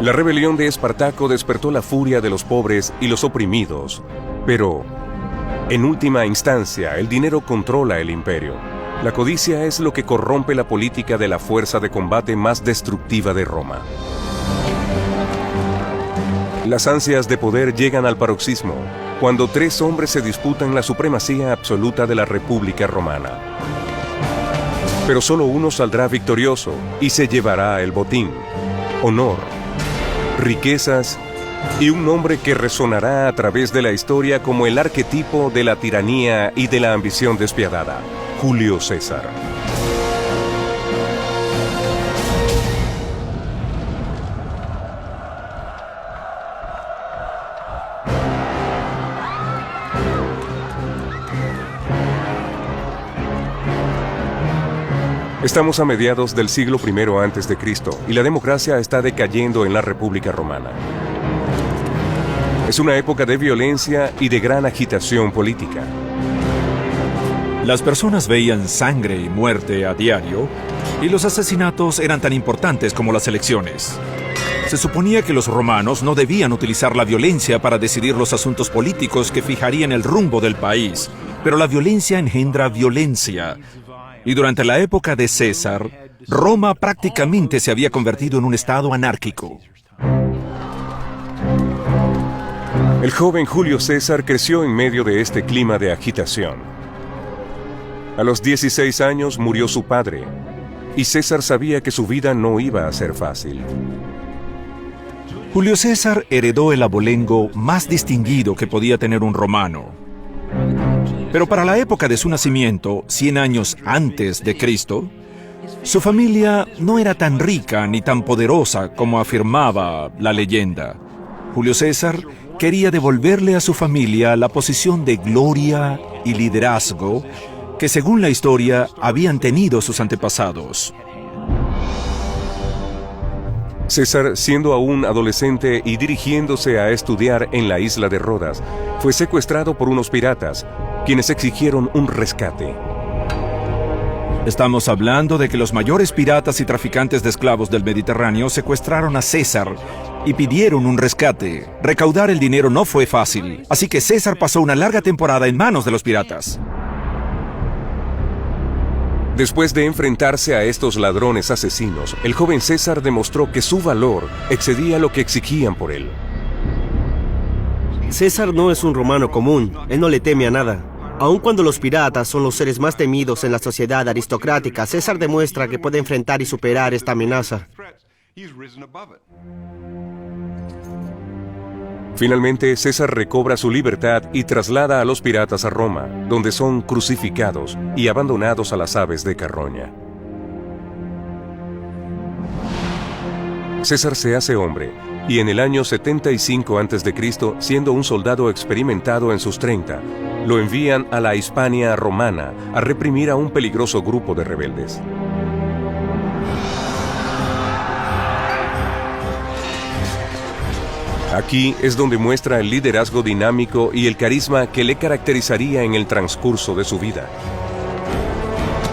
La rebelión de Espartaco despertó la furia de los pobres y los oprimidos, pero, en última instancia, el dinero controla el imperio. La codicia es lo que corrompe la política de la fuerza de combate más destructiva de Roma. Las ansias de poder llegan al paroxismo cuando 3 hombres se disputan la supremacía absoluta de la República Romana. Pero solo uno saldrá victorioso y se llevará el botín, honor, riquezas y un nombre que resonará a través de la historia como el arquetipo de la tiranía y de la ambición despiadada: Julio César. Estamos a mediados del siglo I a.C. y la democracia está decayendo en la República Romana. Es una época de violencia y de gran agitación política. Las personas veían sangre y muerte a diario, y los asesinatos eran tan importantes como las elecciones. Se suponía que los romanos no debían utilizar la violencia para decidir los asuntos políticos que fijarían el rumbo del país, pero la violencia engendra violencia. Y durante la época de César, Roma prácticamente se había convertido en un estado anárquico. El joven Julio César creció en medio de este clima de agitación. A los 16 años murió su padre, y César sabía que su vida no iba a ser fácil. Julio César heredó el abolengo más distinguido que podía tener un romano. Pero para la época de su nacimiento, 100 años antes de Cristo, su familia no era tan rica ni tan poderosa como afirmaba la leyenda. Julio César quería devolverle a su familia la posición de gloria y liderazgo que, según la historia, habían tenido sus antepasados. César, siendo aún adolescente y dirigiéndose a estudiar en la isla de Rodas, fue secuestrado por unos piratas, quienes exigieron un rescate. Estamos hablando de que los mayores piratas y traficantes de esclavos del Mediterráneo secuestraron a César y pidieron un rescate. Recaudar el dinero no fue fácil, así que César pasó una larga temporada en manos de los piratas. Después de enfrentarse a estos ladrones asesinos, el joven César demostró que su valor excedía lo que exigían por él. César no es un romano común, él no le teme a nada. Aun cuando los piratas son los seres más temidos en la sociedad aristocrática, César demuestra que puede enfrentar y superar esta amenaza. Finalmente, César recobra su libertad y traslada a los piratas a Roma, donde son crucificados y abandonados a las aves de carroña. César se hace hombre, y en el año 75 a.C., siendo un soldado experimentado en sus 30, lo envían a la Hispania romana a reprimir a un peligroso grupo de rebeldes. Aquí es donde muestra el liderazgo dinámico y el carisma que le caracterizaría en el transcurso de su vida.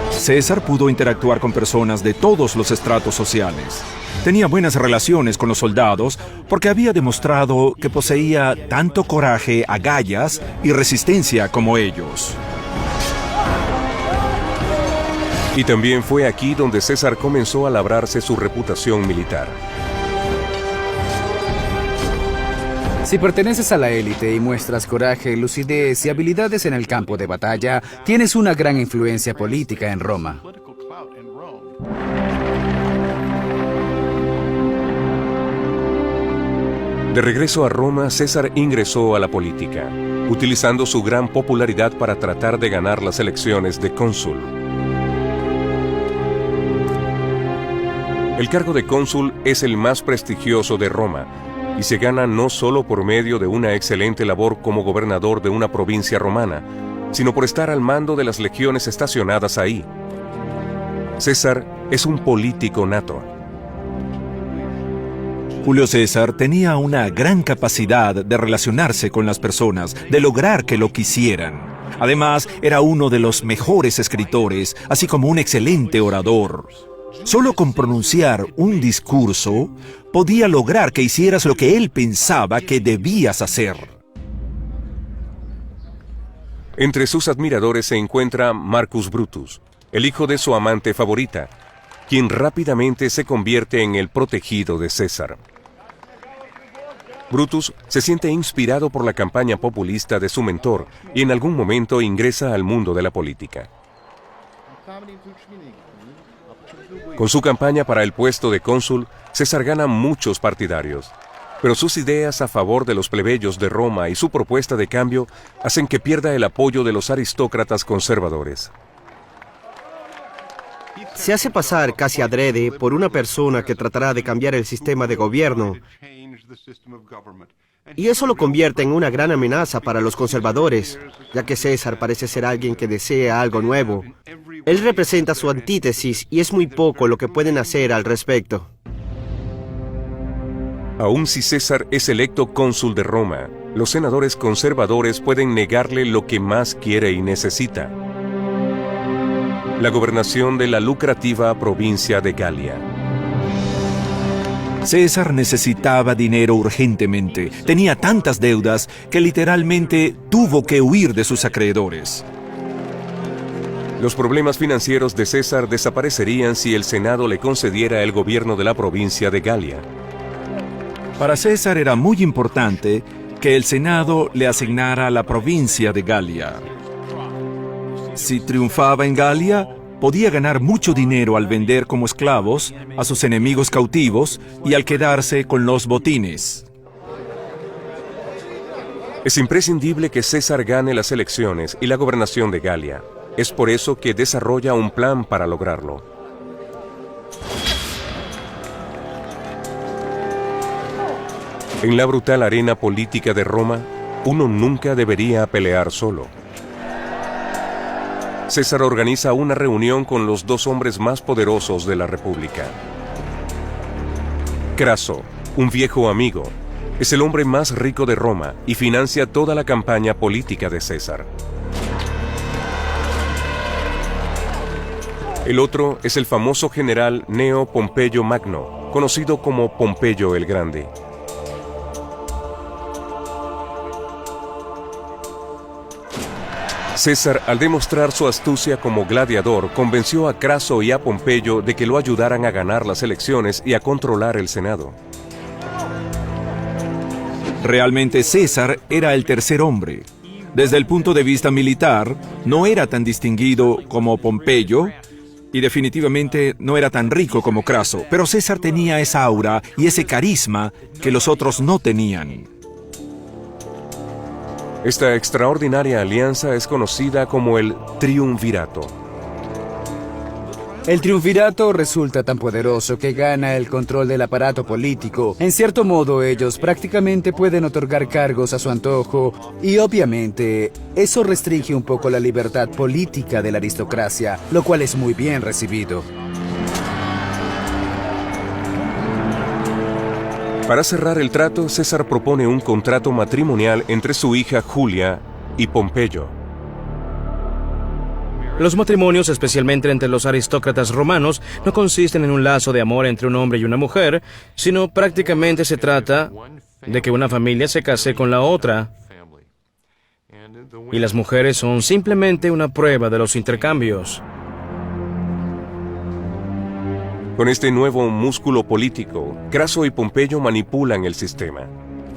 César pudo interactuar con personas de todos los estratos sociales. Tenía buenas relaciones con los soldados porque había demostrado que poseía tanto coraje, agallas y resistencia como ellos. Y también fue aquí donde César comenzó a labrarse su reputación militar. Si perteneces a la élite y muestras coraje, lucidez y habilidades en el campo de batalla, tienes una gran influencia política en Roma. De regreso a Roma, César ingresó a la política, utilizando su gran popularidad para tratar de ganar las elecciones de cónsul. El cargo de cónsul es el más prestigioso de Roma, y se gana no solo por medio de una excelente labor como gobernador de una provincia romana, sino por estar al mando de las legiones estacionadas ahí. César es un político nato. Julio César tenía una gran capacidad de relacionarse con las personas, de lograr que lo quisieran. Además, era uno de los mejores escritores, así como un excelente orador. Solo con pronunciar un discurso podía lograr que hicieras lo que él pensaba que debías hacer. Entre sus admiradores se encuentra Marcus Brutus, el hijo de su amante favorita, quien rápidamente se convierte en el protegido de César. Brutus se siente inspirado por la campaña populista de su mentor y en algún momento ingresa al mundo de la política. Con su campaña para el puesto de cónsul, César gana muchos partidarios, pero sus ideas a favor de los plebeyos de Roma y su propuesta de cambio hacen que pierda el apoyo de los aristócratas conservadores. Se hace pasar casi adrede por una persona que tratará de cambiar el sistema de gobierno, y eso lo convierte en una gran amenaza para los conservadores, ya que César parece ser alguien que desea algo nuevo. Él representa su antítesis y es muy poco lo que pueden hacer al respecto. Aun si César es electo cónsul de Roma, los senadores conservadores pueden negarle lo que más quiere y necesita: la gobernación de la lucrativa provincia de Galia. César necesitaba dinero urgentemente. Tenía tantas deudas que literalmente tuvo que huir de sus acreedores. Los problemas financieros de César desaparecerían si el Senado le concediera el gobierno de la provincia de Galia. Para César era muy importante que el Senado le asignara la provincia de Galia. Si triunfaba en Galia, podía ganar mucho dinero al vender como esclavos a sus enemigos cautivos y al quedarse con los botines. Es imprescindible que César gane las elecciones y la gobernación de Galia. Es por eso que desarrolla un plan para lograrlo. En la brutal arena política de Roma, uno nunca debería pelear solo. César organiza una reunión con los dos hombres más poderosos de la República. Craso, un viejo amigo, es el hombre más rico de Roma y financia toda la campaña política de César. El otro es el famoso general Cneo Pompeyo Magno, conocido como Pompeyo el Grande. César, al demostrar su astucia como gladiador, convenció a Craso y a Pompeyo de que lo ayudaran a ganar las elecciones y a controlar el Senado. Realmente César era el tercer hombre. Desde el punto de vista militar, no era tan distinguido como Pompeyo y definitivamente no era tan rico como Craso, pero César tenía esa aura y ese carisma que los otros no tenían. Esta extraordinaria alianza es conocida como el triunvirato. El triunvirato resulta tan poderoso que gana el control del aparato político. En cierto modo, ellos prácticamente pueden otorgar cargos a su antojo y obviamente eso restringe un poco la libertad política de la aristocracia, lo cual es muy bien recibido. Para cerrar el trato, César propone un contrato matrimonial entre su hija Julia y Pompeyo. Los matrimonios, especialmente entre los aristócratas romanos, no consisten en un lazo de amor entre un hombre y una mujer, sino prácticamente se trata de que una familia se case con la otra. Y las mujeres son simplemente una prueba de los intercambios. Con este nuevo músculo político, Craso y Pompeyo manipulan el sistema.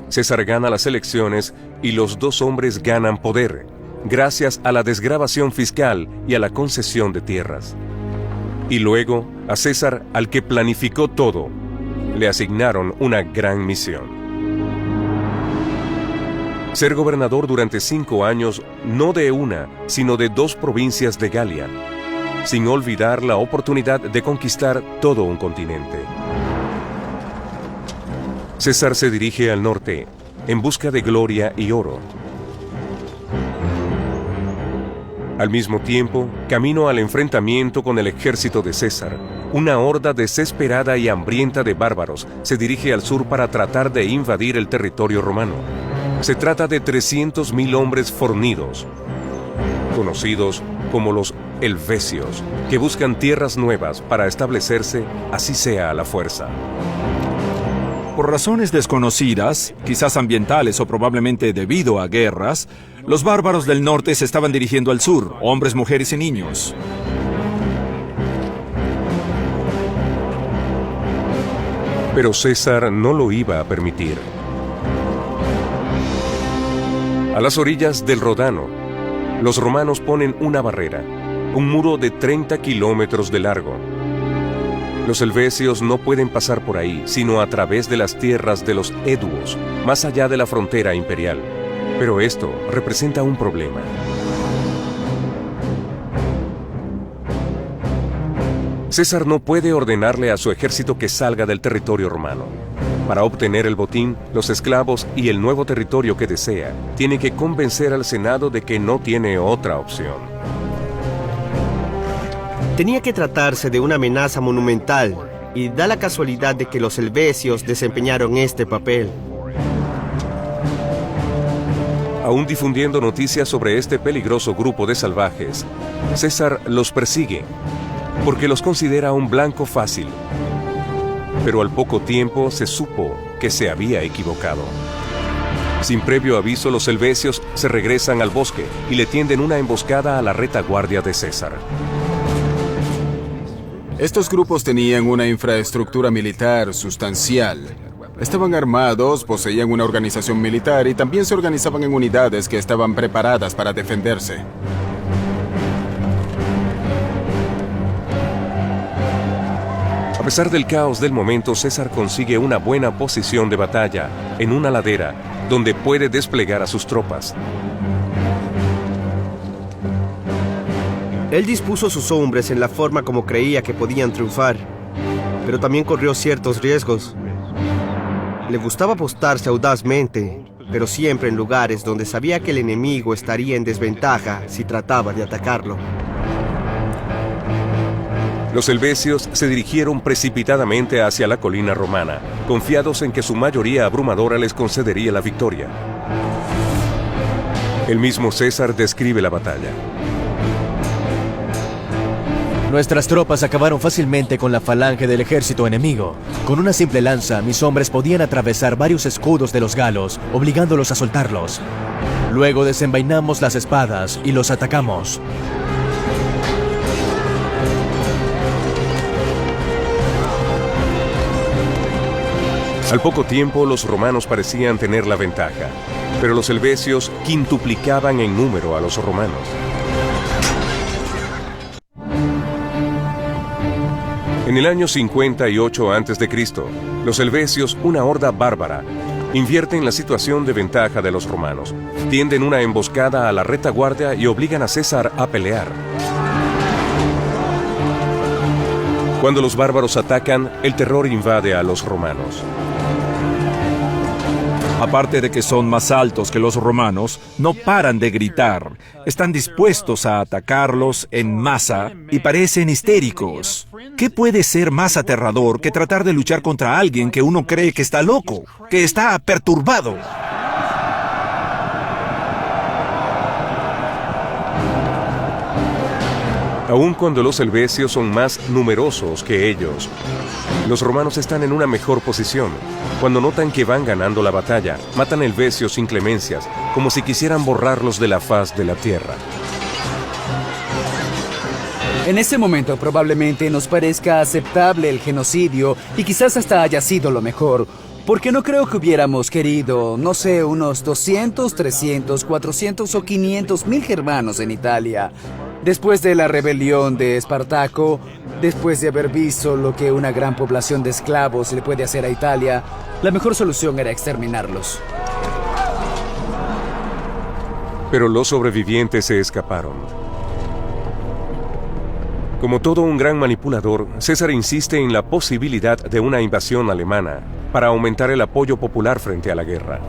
César gana las elecciones y los dos hombres ganan poder, gracias a la desgravación fiscal y a la concesión de tierras. Y luego, a César, al que planificó todo, le asignaron una gran misión: ser gobernador durante 5 años, no de una, sino de 2 provincias de Galia, sin olvidar la oportunidad de conquistar todo un continente. César se dirige al norte, en busca de gloria y oro. Al mismo tiempo, camino al enfrentamiento con el ejército de César, una horda desesperada y hambrienta de bárbaros se dirige al sur para tratar de invadir el territorio romano. Se trata de 300.000 hombres fornidos, conocidos como los helvecios, que buscan tierras nuevas para establecerse, así sea a la fuerza. Por razones desconocidas, quizás ambientales o probablemente debido a guerras, los bárbaros del norte se estaban dirigiendo al sur, hombres, mujeres y niños. Pero César no lo iba a permitir. A las orillas del Ródano, los romanos ponen una barrera, un muro de 30 kilómetros de largo. Los helvecios no pueden pasar por ahí, sino a través de las tierras de los eduos, más allá de la frontera imperial. Pero esto representa un problema. César no puede ordenarle a su ejército que salga del territorio romano. Para obtener el botín, los esclavos y el nuevo territorio que desea, tiene que convencer al Senado de que no tiene otra opción. Tenía que tratarse de una amenaza monumental, y da la casualidad de que los helvecios desempeñaron este papel. Aún difundiendo noticias sobre este peligroso grupo de salvajes, César los persigue, porque los considera un blanco fácil. Pero al poco tiempo se supo que se había equivocado. Sin previo aviso, los helvecios se regresan al bosque y le tienden una emboscada a la retaguardia de César. Estos grupos tenían una infraestructura militar sustancial. Estaban armados, poseían una organización militar y también se organizaban en unidades que estaban preparadas para defenderse. A pesar del caos del momento, César consigue una buena posición de batalla en una ladera donde puede desplegar a sus tropas. Él dispuso sus hombres en la forma como creía que podían triunfar, pero también corrió ciertos riesgos. Le gustaba apostarse audazmente, pero siempre en lugares donde sabía que el enemigo estaría en desventaja si trataba de atacarlo. Los helvecios se dirigieron precipitadamente hacia la colina romana, confiados en que su mayoría abrumadora les concedería la victoria. El mismo César describe la batalla. Nuestras tropas acabaron fácilmente con la falange del ejército enemigo. Con una simple lanza, mis hombres podían atravesar varios escudos de los galos, obligándolos a soltarlos. Luego desenvainamos las espadas y los atacamos. Al poco tiempo, los romanos parecían tener la ventaja, pero los helvecios quintuplicaban en número a los romanos. En el año 58 a.C., los helvecios, una horda bárbara, invierten la situación de ventaja de los romanos, tienden una emboscada a la retaguardia y obligan a César a pelear. Cuando los bárbaros atacan, el terror invade a los romanos. Aparte de que son más altos que los romanos, no paran de gritar. Están dispuestos a atacarlos en masa y parecen histéricos. ¿Qué puede ser más aterrador que tratar de luchar contra alguien que uno cree que está loco, que está perturbado? Aun cuando los helvecios son más numerosos que ellos, los romanos están en una mejor posición. Cuando notan que van ganando la batalla, matan helvecios sin clemencias, como si quisieran borrarlos de la faz de la tierra. En ese momento probablemente nos parezca aceptable el genocidio y quizás hasta haya sido lo mejor, porque no creo que hubiéramos querido, no sé, unos 200, 300, 400 o 500 mil germanos en Italia. Después de la rebelión de Espartaco, después de haber visto lo que una gran población de esclavos le puede hacer a Italia, la mejor solución era exterminarlos. Pero los sobrevivientes se escaparon. Como todo un gran manipulador, César insiste en la posibilidad de una invasión alemana para aumentar el apoyo popular frente a la guerra.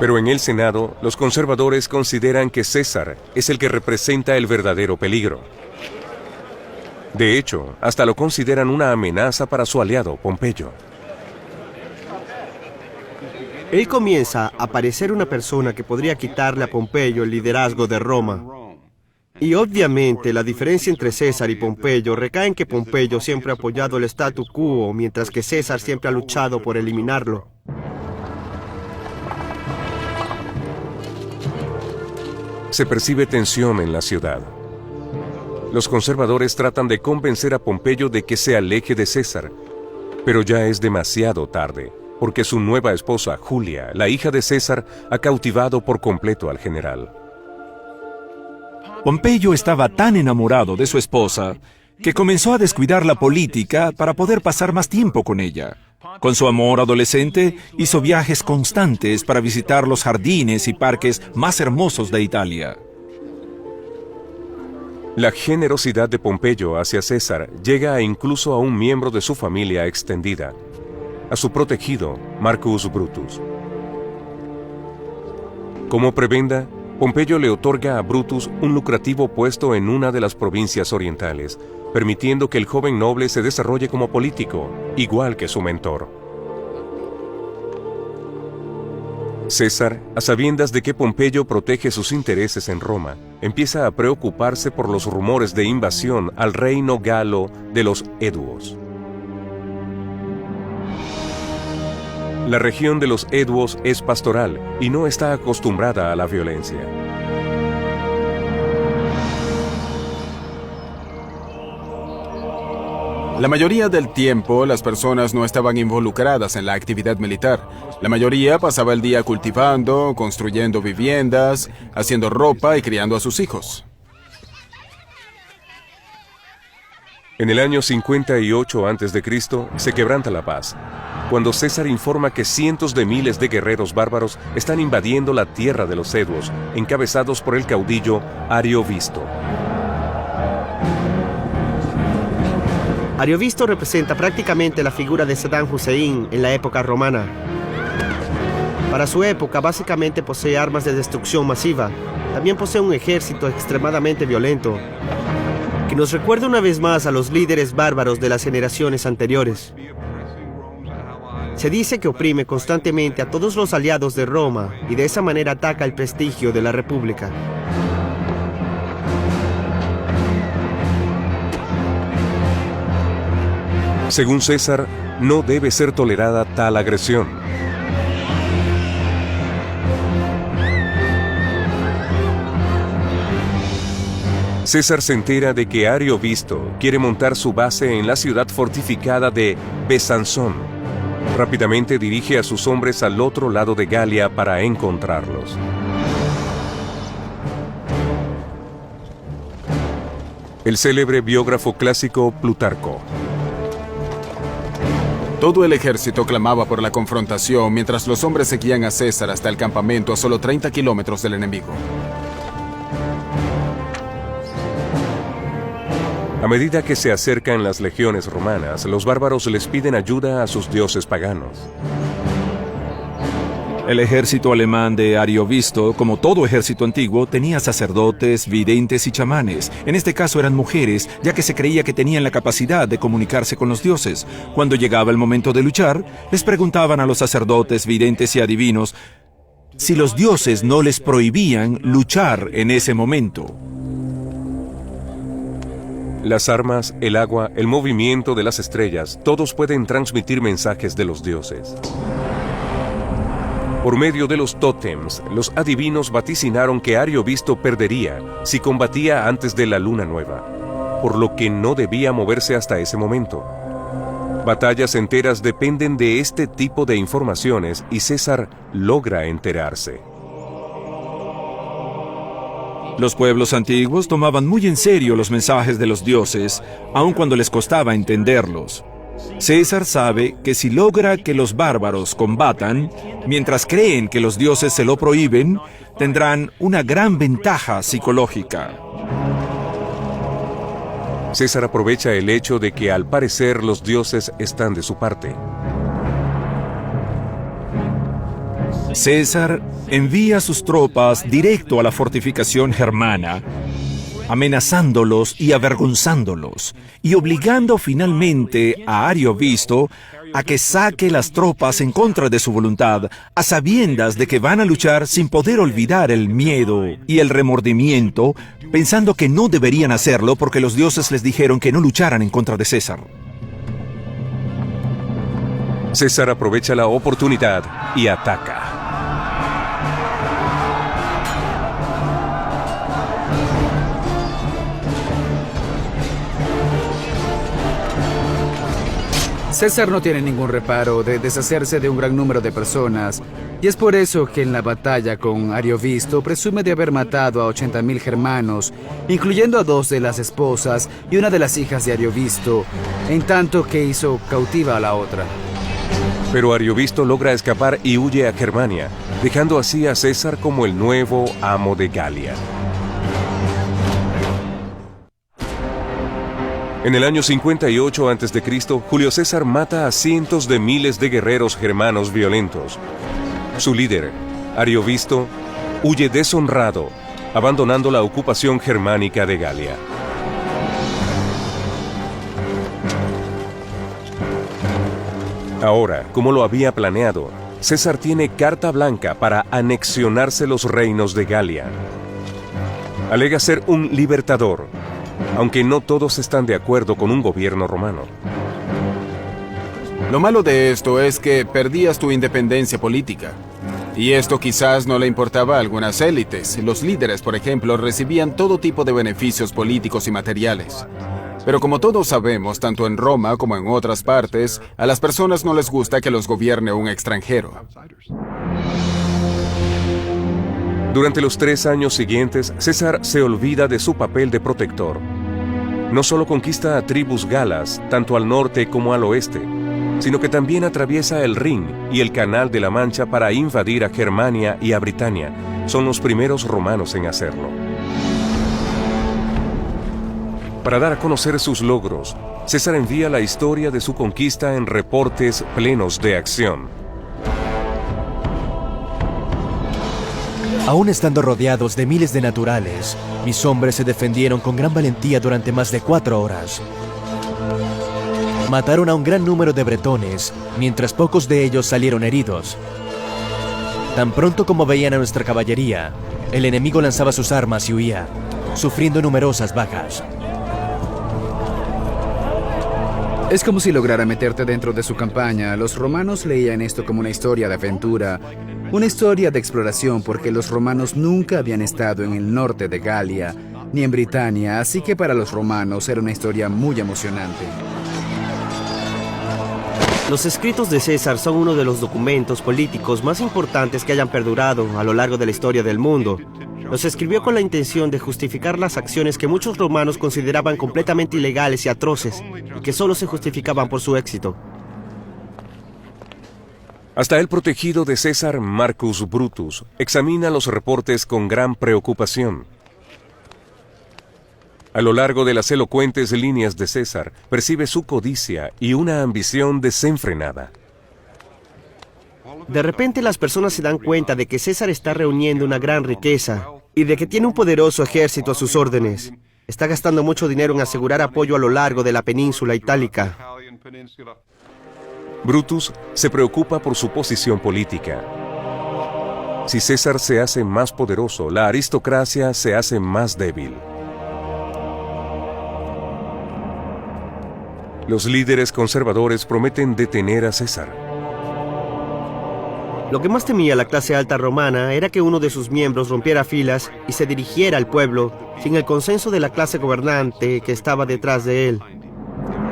Pero en el Senado, los conservadores consideran que César es el que representa el verdadero peligro. De hecho, hasta lo consideran una amenaza para su aliado, Pompeyo. Él comienza a parecer una persona que podría quitarle a Pompeyo el liderazgo de Roma. Y obviamente la diferencia entre César y Pompeyo recae en que Pompeyo siempre ha apoyado el statu quo, mientras que César siempre ha luchado por eliminarlo. Se percibe tensión en la ciudad. Los conservadores tratan de convencer a Pompeyo de que se aleje de César, pero ya es demasiado tarde, porque su nueva esposa, Julia, la hija de César, ha cautivado por completo al general. Pompeyo estaba tan enamorado de su esposa que comenzó a descuidar la política para poder pasar más tiempo con ella. Con su amor adolescente, hizo viajes constantes para visitar los jardines y parques más hermosos de Italia. La generosidad de Pompeyo hacia César llega incluso a un miembro de su familia extendida, a su protegido, Marcus Brutus. Como prebenda, Pompeyo le otorga a Brutus un lucrativo puesto en una de las provincias orientales, permitiendo que el joven noble se desarrolle como político, igual que su mentor. César, a sabiendas de que Pompeyo protege sus intereses en Roma, empieza a preocuparse por los rumores de invasión al reino galo de los Eduos. La región de los Eduos es pastoral y no está acostumbrada a la violencia. La mayoría del tiempo, las personas no estaban involucradas en la actividad militar. La mayoría pasaba el día cultivando, construyendo viviendas, haciendo ropa y criando a sus hijos. En el año 58 a.C. se quebranta la paz, cuando César informa que cientos de miles de guerreros bárbaros están invadiendo la tierra de los Eduos, encabezados por el caudillo Ariovisto. Ariovisto representa prácticamente la figura de Saddam Hussein en la época romana. Para su época, básicamente posee armas de destrucción masiva. También posee un ejército extremadamente violento, que nos recuerda una vez más a los líderes bárbaros de las generaciones anteriores. Se dice que oprime constantemente a todos los aliados de Roma y de esa manera ataca el prestigio de la República. Según César, no debe ser tolerada tal agresión. César se entera de que Ariovisto quiere montar su base en la ciudad fortificada de Besanzón. Rápidamente dirige a sus hombres al otro lado de Galia para encontrarlos. El célebre biógrafo clásico Plutarco. Todo el ejército clamaba por la confrontación mientras los hombres seguían a César hasta el campamento a solo 30 kilómetros del enemigo. A medida que se acercan las legiones romanas, los bárbaros les piden ayuda a sus dioses paganos. El ejército alemán de Ariovisto, como todo ejército antiguo, tenía sacerdotes, videntes y chamanes. En este caso eran mujeres, ya que se creía que tenían la capacidad de comunicarse con los dioses. Cuando llegaba el momento de luchar, les preguntaban a los sacerdotes, videntes y adivinos si los dioses no les prohibían luchar en ese momento. Las armas, el agua, el movimiento de las estrellas, todos pueden transmitir mensajes de los dioses. Por medio de los tótems, los adivinos vaticinaron que Ariovisto perdería si combatía antes de la luna nueva, por lo que no debía moverse hasta ese momento. Batallas enteras dependen de este tipo de informaciones y César logra enterarse. Los pueblos antiguos tomaban muy en serio los mensajes de los dioses, aun cuando les costaba entenderlos. César sabe que si logra que los bárbaros combatan, mientras creen que los dioses se lo prohíben, tendrán una gran ventaja psicológica. César aprovecha el hecho de que al parecer los dioses están de su parte. César envía sus tropas directo a la fortificación germana, amenazándolos y avergonzándolos, y obligando finalmente a Ariovisto a que saque las tropas en contra de su voluntad, a sabiendas de que van a luchar sin poder olvidar el miedo y el remordimiento, pensando que no deberían hacerlo porque los dioses les dijeron que no lucharan en contra de César. César aprovecha la oportunidad y ataca. César no tiene ningún reparo de deshacerse de un gran número de personas, y es por eso que en la batalla con Ariovisto presume de haber matado a 80.000 germanos, incluyendo a 2 de las esposas y una de las hijas de Ariovisto, en tanto que hizo cautiva a la otra. Pero Ariovisto logra escapar y huye a Germania, dejando así a César como el nuevo amo de Galia. En el año 58 a.C., Julio César mata a cientos de miles de guerreros germanos violentos. Su líder, Ariovisto, huye deshonrado, abandonando la ocupación germánica de Galia. Ahora, como lo había planeado, César tiene carta blanca para anexionarse los reinos de Galia. Alega ser un libertador, aunque no todos están de acuerdo con un gobierno romano. Lo malo de esto es que perdías tu independencia política. Y esto quizás no le importaba a algunas élites. Los líderes, por ejemplo, recibían todo tipo de beneficios políticos y materiales. Pero como todos sabemos, tanto en Roma como en otras partes, a las personas no les gusta que los gobierne un extranjero. Durante los 3 años siguientes, César se olvida de su papel de protector. No solo conquista a tribus galas, tanto al norte como al oeste, sino que también atraviesa el Rin y el Canal de la Mancha para invadir a Germania y a Britania. Son los primeros romanos en hacerlo. Para dar a conocer sus logros, César envía la historia de su conquista en reportes plenos de acción. Aún estando rodeados de miles de naturales, mis hombres se defendieron con gran valentía durante más de 4 horas. Mataron a un gran número de bretones, mientras pocos de ellos salieron heridos. Tan pronto como veían a nuestra caballería, el enemigo lanzaba sus armas y huía, sufriendo numerosas bajas. Es como si lograra meterte dentro de su campaña. Los romanos leían esto como una historia de aventura, una historia de exploración, porque los romanos nunca habían estado en el norte de Galia, ni en Britania, así que para los romanos era una historia muy emocionante. Los escritos de César son uno de los documentos políticos más importantes que hayan perdurado a lo largo de la historia del mundo. Los escribió con la intención de justificar las acciones que muchos romanos consideraban completamente ilegales y atroces, y que solo se justificaban por su éxito. Hasta el protegido de César, Marcus Brutus, examina los reportes con gran preocupación. A lo largo de las elocuentes líneas de César, percibe su codicia y una ambición desenfrenada. De repente las personas se dan cuenta de que César está reuniendo una gran riqueza y de que tiene un poderoso ejército a sus órdenes. Está gastando mucho dinero en asegurar apoyo a lo largo de la península itálica. Brutus se preocupa por su posición política. Si César se hace más poderoso, la aristocracia se hace más débil. Los líderes conservadores prometen detener a César. Lo que más temía la clase alta romana era que uno de sus miembros rompiera filas y se dirigiera al pueblo sin el consenso de la clase gobernante que estaba detrás de él.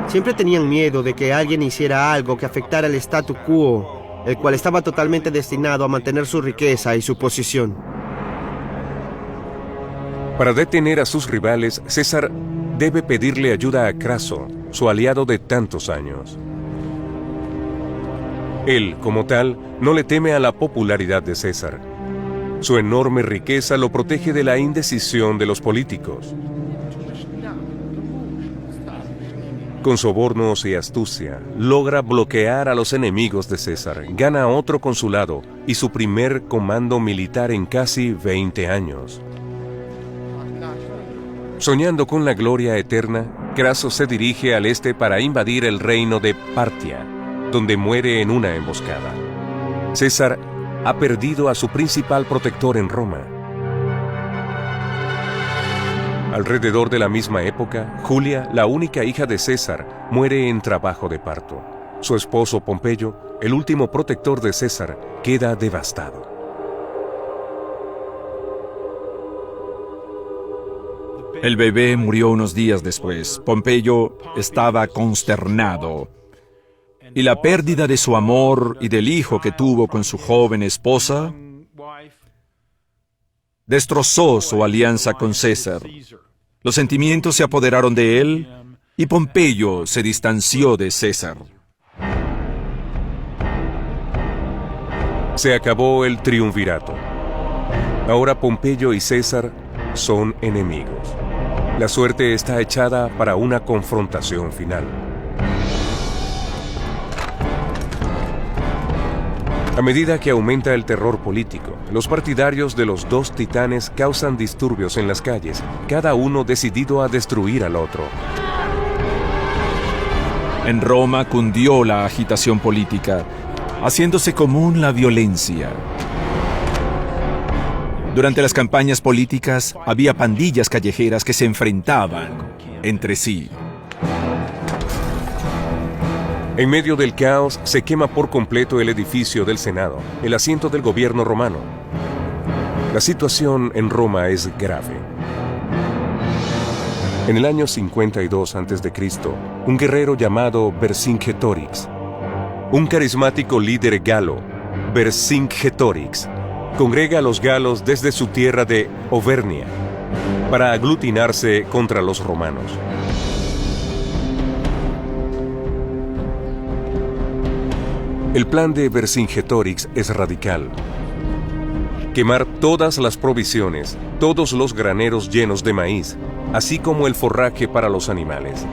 Siempre tenían miedo de que alguien hiciera algo que afectara el statu quo, el cual estaba totalmente destinado a mantener su riqueza y su posición. Para detener a sus rivales, César debe pedirle ayuda a Craso, su aliado de tantos años. Él, como tal, no le teme a la popularidad de César. Su enorme riqueza lo protege de la indecisión de los políticos. Con sobornos y astucia, logra bloquear a los enemigos de César, gana otro consulado y su primer comando militar en casi 20 años. Soñando con la gloria eterna, Craso se dirige al este para invadir el reino de Partia, donde muere en una emboscada. César ha perdido a su principal protector en Roma. Alrededor de la misma época, Julia, la única hija de César, muere en trabajo de parto. Su esposo Pompeyo, el último protector de César, queda devastado. El bebé murió unos días después. Pompeyo estaba consternado. Y la pérdida de su amor y del hijo que tuvo con su joven esposa destrozó su alianza con César. Los sentimientos se apoderaron de él y Pompeyo se distanció de César. Se acabó el triunvirato. Ahora Pompeyo y César son enemigos. La suerte está echada para una confrontación final. A medida que aumenta el terror político, los partidarios de los dos titanes causan disturbios en las calles, cada uno decidido a destruir al otro. En Roma cundió la agitación política, haciéndose común la violencia. Durante las campañas políticas había pandillas callejeras que se enfrentaban entre sí. En medio del caos se quema por completo el edificio del Senado, el asiento del gobierno romano. La situación en Roma es grave. En el año 52 a.C., un guerrero llamado Vercingetorix, un carismático líder galo, Vercingetorix, congrega a los galos desde su tierra de Auvernia para aglutinarse contra los romanos. El plan de Vercingetorix es radical. Quemar todas las provisiones, todos los graneros llenos de maíz, así como el forraje para los animales.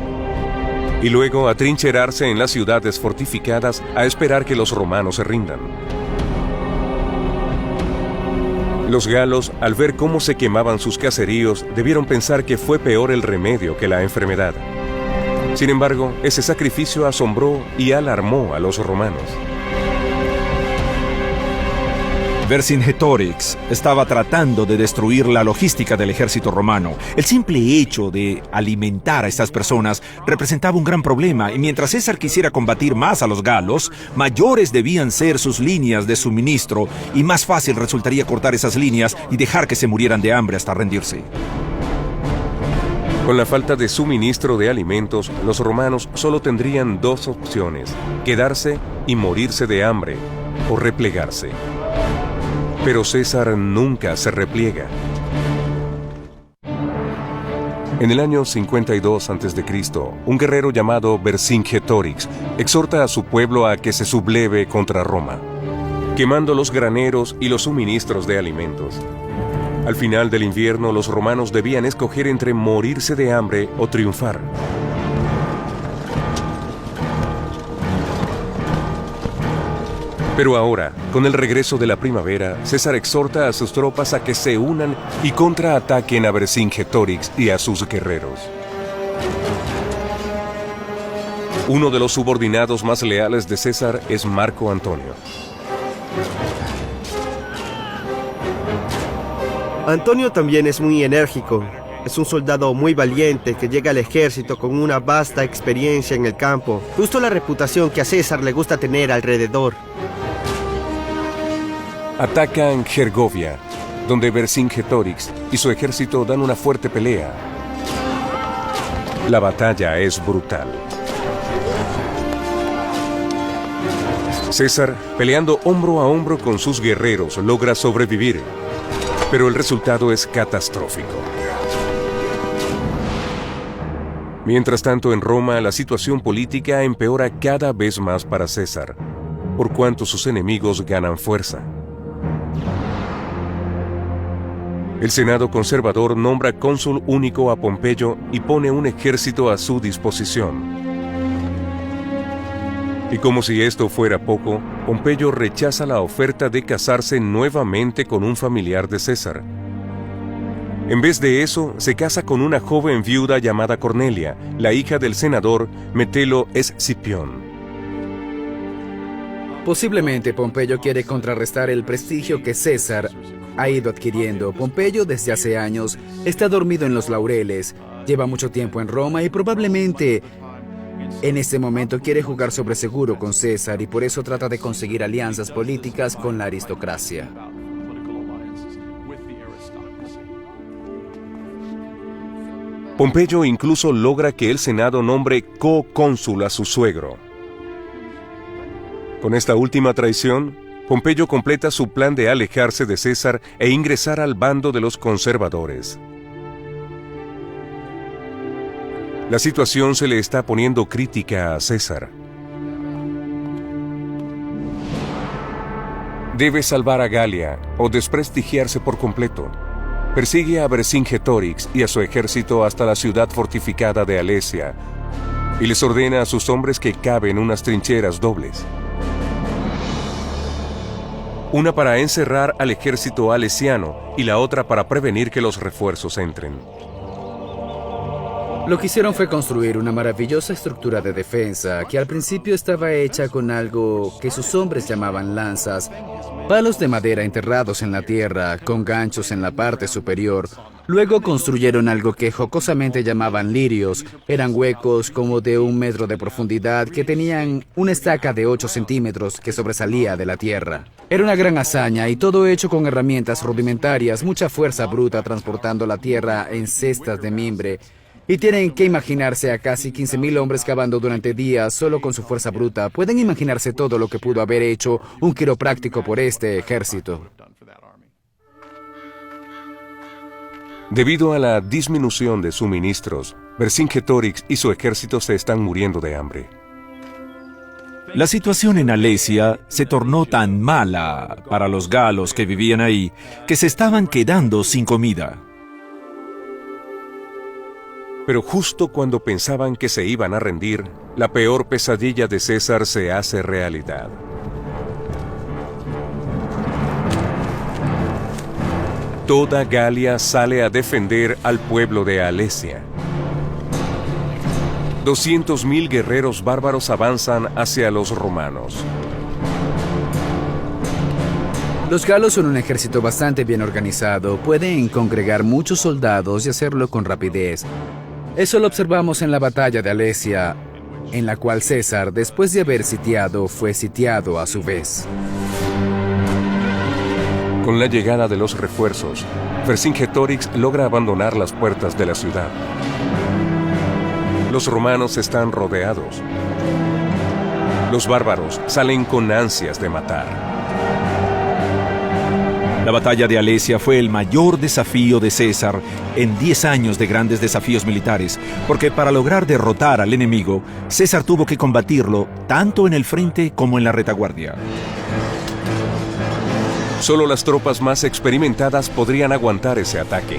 Y luego atrincherarse en las ciudades fortificadas a esperar que los romanos se rindan. Los galos, al ver cómo se quemaban sus caseríos, debieron pensar que fue peor el remedio que la enfermedad. Sin embargo, ese sacrificio asombró y alarmó a los romanos. Vercingetorix estaba tratando de destruir la logística del ejército romano. El simple hecho de alimentar a estas personas representaba un gran problema, y mientras César quisiera combatir más a los galos, mayores debían ser sus líneas de suministro, y más fácil resultaría cortar esas líneas y dejar que se murieran de hambre hasta rendirse. Con la falta de suministro de alimentos, los romanos solo tendrían dos opciones: quedarse y morirse de hambre, o replegarse. Pero César nunca se repliega. En el año 52 a.C., un guerrero llamado Vercingetorix exhorta a su pueblo a que se subleve contra Roma, quemando los graneros y los suministros de alimentos. Al final del invierno, los romanos debían escoger entre morirse de hambre o triunfar. Pero ahora, con el regreso de la primavera, César exhorta a sus tropas a que se unan y contraataquen a Vercingetorix y a sus guerreros. Uno de los subordinados más leales de César es Marco Antonio. Antonio también es muy enérgico. Es un soldado muy valiente que llega al ejército con una vasta experiencia en el campo, justo la reputación que a César le gusta tener alrededor. Atacan Gergovia, donde Vercingetorix y su ejército dan una fuerte pelea. La batalla es brutal. César, peleando hombro a hombro con sus guerreros, logra sobrevivir, pero el resultado es catastrófico. Mientras tanto, en Roma, la situación política empeora cada vez más para César, por cuanto sus enemigos ganan fuerza. El Senado conservador nombra cónsul único a Pompeyo y pone un ejército a su disposición. Y como si esto fuera poco, Pompeyo rechaza la oferta de casarse nuevamente con un familiar de César. En vez de eso, se casa con una joven viuda llamada Cornelia, la hija del senador Metelo Escipión. Posiblemente Pompeyo quiere contrarrestar el prestigio que César ha ido adquiriendo. Pompeyo desde hace años está dormido en los laureles, lleva mucho tiempo en Roma y probablemente en este momento quiere jugar sobre seguro con César y por eso trata de conseguir alianzas políticas con la aristocracia. Pompeyo incluso logra que el Senado nombre co-cónsul a su suegro. Con esta última traición, Pompeyo completa su plan de alejarse de César e ingresar al bando de los conservadores. La situación se le está poniendo crítica a César. Debe salvar a Galia o desprestigiarse por completo. Persigue a Vercingetorix y a su ejército hasta la ciudad fortificada de Alesia y les ordena a sus hombres que caven unas trincheras dobles. Una para encerrar al ejército alesiano y la otra para prevenir que los refuerzos entren. Lo que hicieron fue construir una maravillosa estructura de defensa que al principio estaba hecha con algo que sus hombres llamaban lanzas, palos de madera enterrados en la tierra, con ganchos en la parte superior. Luego construyeron algo que jocosamente llamaban lirios. Eran huecos como de 1 metro de profundidad que tenían una estaca de 8 centímetros que sobresalía de la tierra. Era una gran hazaña y todo hecho con herramientas rudimentarias, mucha fuerza bruta transportando la tierra en cestas de mimbre. Y tienen que imaginarse a casi 15,000 hombres cavando durante días solo con su fuerza bruta. Pueden imaginarse todo lo que pudo haber hecho un quiropráctico por este ejército. Debido a la disminución de suministros, Vercingetorix y su ejército se están muriendo de hambre. La situación en Alesia se tornó tan mala para los galos que vivían ahí que se estaban quedando sin comida. Pero justo cuando pensaban que se iban a rendir, la peor pesadilla de César se hace realidad. Toda Galia sale a defender al pueblo de Alesia. 200,000 guerreros bárbaros avanzan hacia los romanos. Los galos son un ejército bastante bien organizado. Pueden congregar muchos soldados y hacerlo con rapidez. Eso lo observamos en la batalla de Alesia, en la cual César, después de haber sitiado, fue sitiado a su vez. Con la llegada de los refuerzos, Vercingetorix logra abandonar las puertas de la ciudad. Los romanos están rodeados. Los bárbaros salen con ansias de matar. La batalla de Alesia fue el mayor desafío de César en 10 años de grandes desafíos militares, porque para lograr derrotar al enemigo, César tuvo que combatirlo tanto en el frente como en la retaguardia. Solo las tropas más experimentadas podrían aguantar ese ataque.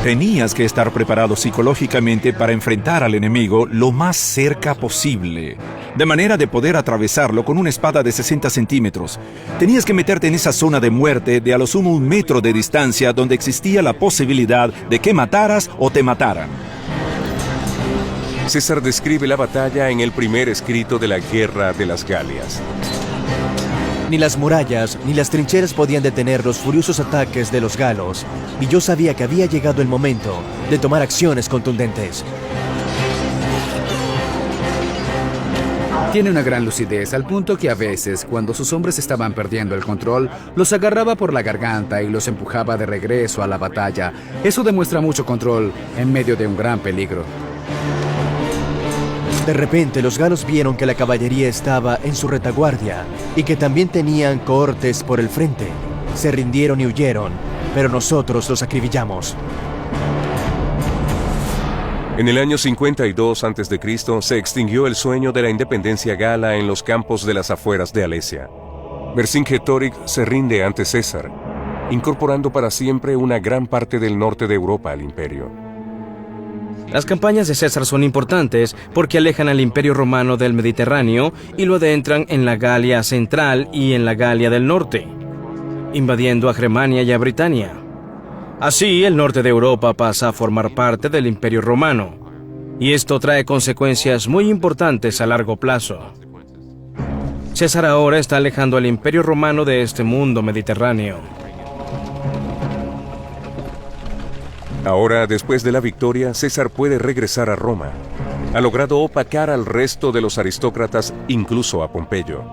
Tenías que estar preparado psicológicamente para enfrentar al enemigo lo más cerca posible, de manera de poder atravesarlo con una espada de 60 centímetros. Tenías que meterte en esa zona de muerte de a lo sumo 1 metro de distancia donde existía la posibilidad de que mataras o te mataran. César describe la batalla en el primer escrito de la Guerra de las Galias. Ni las murallas ni las trincheras podían detener los furiosos ataques de los galos, y yo sabía que había llegado el momento de tomar acciones contundentes. Tiene una gran lucidez, al punto que a veces, cuando sus hombres estaban perdiendo el control, los agarraba por la garganta y los empujaba de regreso a la batalla. Eso demuestra mucho control en medio de un gran peligro. De repente, los galos vieron que la caballería estaba en su retaguardia y que también tenían cohortes por el frente. Se rindieron y huyeron, pero nosotros los acribillamos. En el año 52 a.C. se extinguió el sueño de la independencia gala en los campos de las afueras de Alesia. Vercingetorix se rinde ante César, incorporando para siempre una gran parte del norte de Europa al imperio. Las campañas de César son importantes porque alejan al Imperio Romano del Mediterráneo y lo adentran en la Galia Central y en la Galia del Norte, invadiendo a Germania y a Britania. Así, el norte de Europa pasa a formar parte del Imperio Romano, y esto trae consecuencias muy importantes a largo plazo. César ahora está alejando al Imperio Romano de este mundo mediterráneo. Ahora, después de la victoria, César puede regresar a Roma. Ha logrado opacar al resto de los aristócratas, incluso a Pompeyo.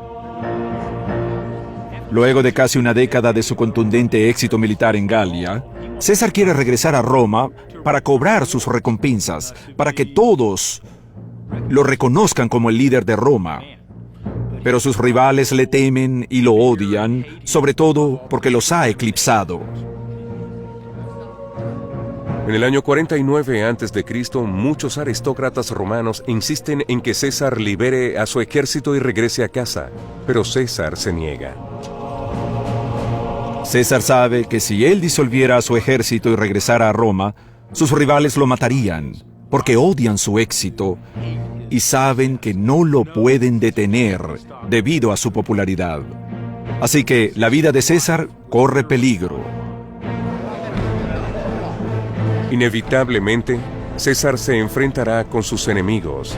Luego de casi una década de su contundente éxito militar en Galia, César quiere regresar a Roma para cobrar sus recompensas, para que todos lo reconozcan como el líder de Roma. Pero sus rivales le temen y lo odian, sobre todo porque los ha eclipsado. En el año 49 a.C., muchos aristócratas romanos insisten en que César libere a su ejército y regrese a casa, pero César se niega. César sabe que si él disolviera a su ejército y regresara a Roma, sus rivales lo matarían, porque odian su éxito y saben que no lo pueden detener debido a su popularidad. Así que la vida de César corre peligro. Inevitablemente, César se enfrentará con sus enemigos.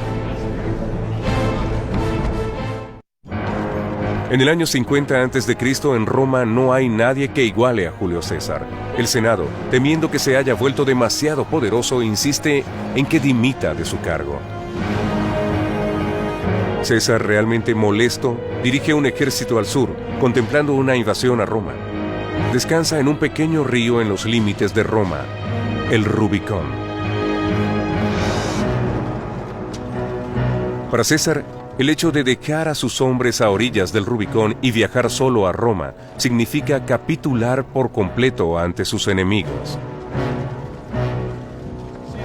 En el año 50 a.C. en Roma no hay nadie que iguale a Julio César. El Senado, temiendo que se haya vuelto demasiado poderoso, insiste en que dimita de su cargo. César, realmente molesto, dirige un ejército al sur, contemplando una invasión a Roma. Descansa en un pequeño río en los límites de Roma, el Rubicón. Para César, el hecho de dejar a sus hombres a orillas del Rubicón y viajar solo a Roma significa capitular por completo ante sus enemigos.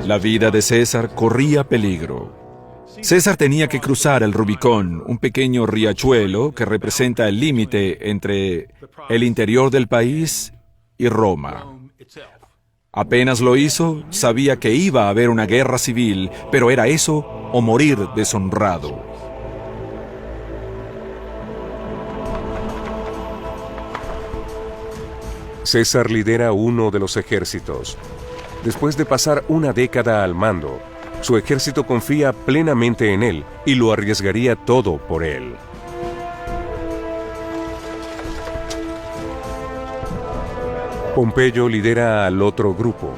La vida de César corría peligro. César tenía que cruzar el Rubicón, un pequeño riachuelo que representa el límite entre el interior del país y Roma. Apenas lo hizo, sabía que iba a haber una guerra civil, pero era eso o morir deshonrado. César lidera uno de los ejércitos. Después de pasar una década al mando, su ejército confía plenamente en él y lo arriesgaría todo por él. Pompeyo lidera al otro grupo.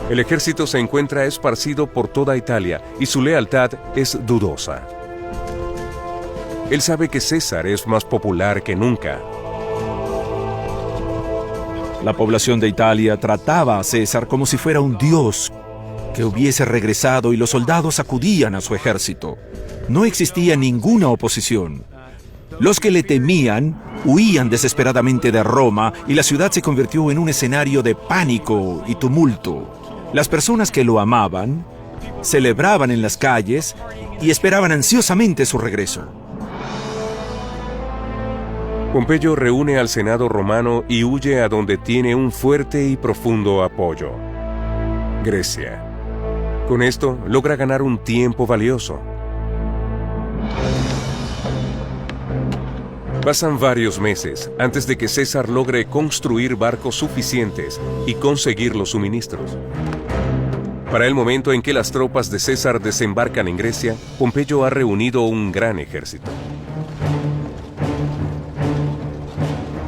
El ejército se encuentra esparcido por toda Italia y su lealtad es dudosa. Él sabe que César es más popular que nunca. La población de Italia trataba a César como si fuera un dios que hubiese regresado y los soldados acudían a su ejército. No existía ninguna oposición. Los que le temían huían desesperadamente de Roma y la ciudad se convirtió en un escenario de pánico y tumulto. Las personas que lo amaban celebraban en las calles y esperaban ansiosamente su regreso. Pompeyo reúne al Senado romano y huye a donde tiene un fuerte y profundo apoyo: Grecia. Con esto logra ganar un tiempo valioso. Pasan varios meses antes de que César logre construir barcos suficientes y conseguir los suministros. Para el momento en que las tropas de César desembarcan en Grecia, Pompeyo ha reunido un gran ejército.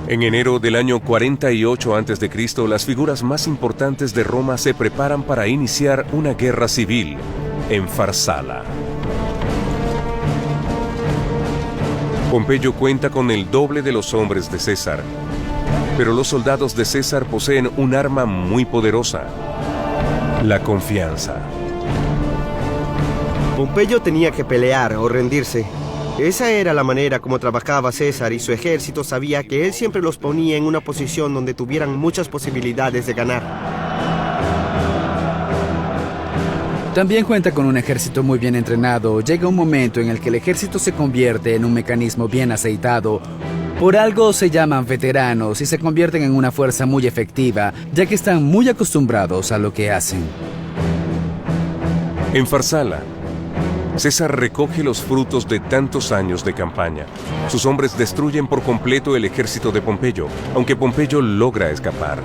En enero del año 48 a.C., las figuras más importantes de Roma se preparan para iniciar una guerra civil en Farsala. Pompeyo cuenta con el doble de los hombres de César, pero los soldados de César poseen un arma muy poderosa: la confianza. Pompeyo tenía que pelear o rendirse. Esa era la manera como trabajaba César, y su ejército sabía que él siempre los ponía en una posición donde tuvieran muchas posibilidades de ganar. También cuenta con un ejército muy bien entrenado. Llega un momento en el que el ejército se convierte en un mecanismo bien aceitado. Por algo se llaman veteranos y se convierten en una fuerza muy efectiva, ya que están muy acostumbrados a lo que hacen. En Farsala, César recoge los frutos de tantos años de campaña. Sus hombres destruyen por completo el ejército de Pompeyo, aunque Pompeyo logra escapar.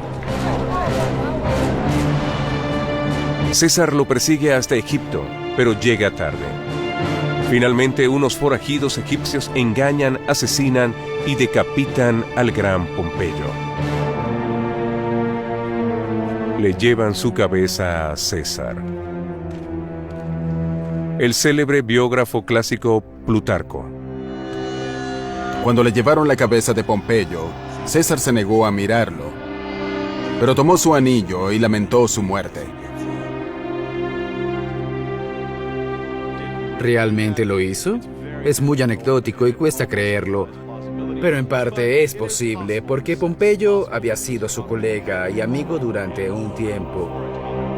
César lo persigue hasta Egipto, pero llega tarde. Finalmente, unos forajidos egipcios engañan, asesinan y decapitan al gran Pompeyo. Le llevan su cabeza a César. El célebre biógrafo clásico Plutarco. Cuando le llevaron la cabeza de Pompeyo, César se negó a mirarlo, pero tomó su anillo y lamentó su muerte. ¿Realmente lo hizo? Es muy anecdótico y cuesta creerlo, pero en parte es posible porque Pompeyo había sido su colega y amigo durante un tiempo.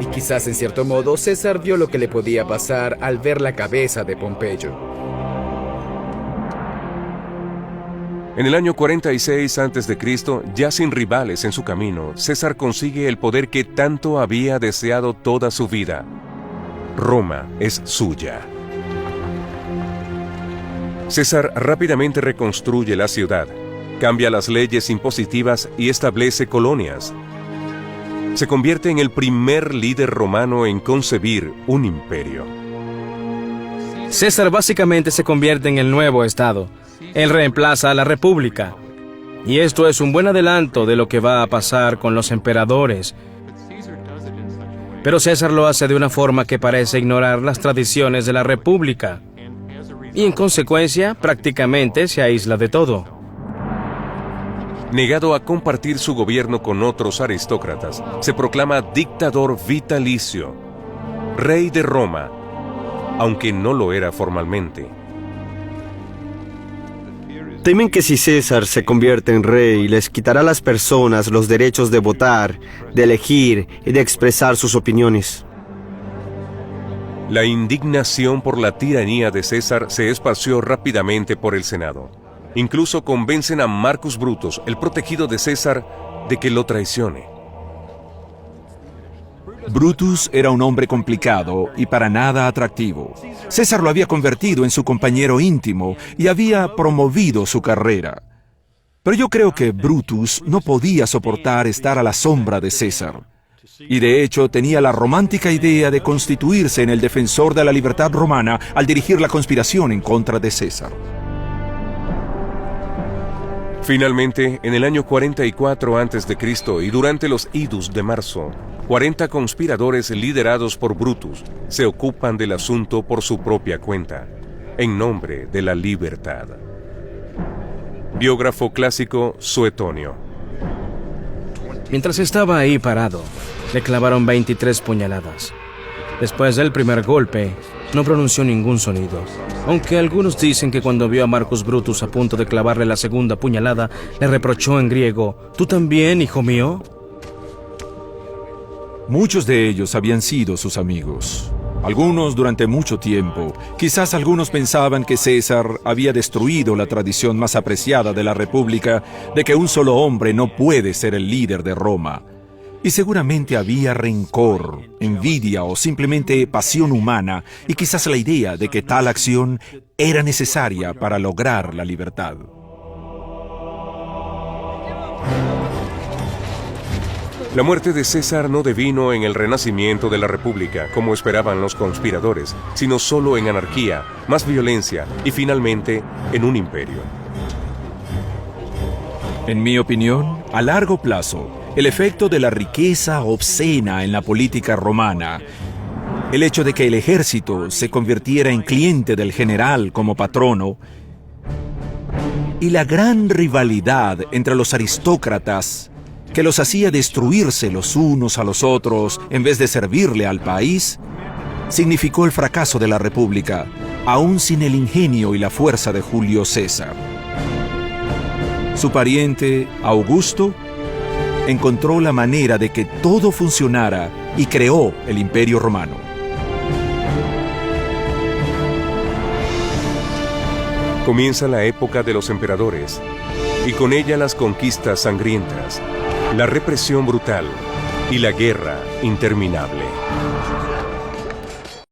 Y quizás en cierto modo César vio lo que le podía pasar al ver la cabeza de Pompeyo. En el año 46 a.C., ya sin rivales en su camino, César consigue el poder que tanto había deseado toda su vida. Roma es suya. César rápidamente reconstruye la ciudad, cambia las leyes impositivas y establece colonias. Se convierte en el primer líder romano en concebir un imperio. César básicamente se convierte en el nuevo Estado. Él reemplaza a la República. Y esto es un buen adelanto de lo que va a pasar con los emperadores. Pero César lo hace de una forma que parece ignorar las tradiciones de la República. Y en consecuencia, prácticamente se aísla de todo. Negado a compartir su gobierno con otros aristócratas, se proclama dictador vitalicio, rey de Roma, aunque no lo era formalmente. Temen que si César se convierte en rey, les quitará a las personas los derechos de votar, de elegir y de expresar sus opiniones. La indignación por la tiranía de César se esparció rápidamente por el Senado. Incluso convencen a Marcus Brutus, el protegido de César, de que lo traicione. Brutus era un hombre complicado y para nada atractivo. César lo había convertido en su compañero íntimo y había promovido su carrera. Pero yo creo que Brutus no podía soportar estar a la sombra de César. Y de hecho tenía la romántica idea de constituirse en el defensor de la libertad romana al dirigir la conspiración en contra de César. Finalmente, en el año 44 a.C. y durante los idus de marzo, 40 conspiradores liderados por Brutus se ocupan del asunto por su propia cuenta, en nombre de la libertad. Biógrafo clásico Suetonio. Mientras estaba ahí parado, le clavaron 23 puñaladas. Después del primer golpe, no pronunció ningún sonido, aunque algunos dicen que cuando vio a Marcus Brutus a punto de clavarle la segunda puñalada, le reprochó en griego: ¿Tú también, hijo mío? Muchos de ellos habían sido sus amigos. Algunos durante mucho tiempo. Quizás algunos pensaban que César había destruido la tradición más apreciada de la República de que un solo hombre no puede ser el líder de Roma. Y seguramente había rencor, envidia o simplemente pasión humana y quizás la idea de que tal acción era necesaria para lograr la libertad. La muerte de César no devino en el renacimiento de la República, como esperaban los conspiradores, sino solo en anarquía, más violencia y finalmente en un imperio. En mi opinión, a largo plazo, el efecto de la riqueza obscena en la política romana, el hecho de que el ejército se convirtiera en cliente del general como patrono, y la gran rivalidad entre los aristócratas que los hacía destruirse los unos a los otros en vez de servirle al país, significó el fracaso de la República, aún sin el ingenio y la fuerza de Julio César. Su pariente, Augusto, encontró la manera de que todo funcionara y creó el Imperio Romano. Comienza la época de los emperadores, y con ella las conquistas sangrientas, la represión brutal y la guerra interminable.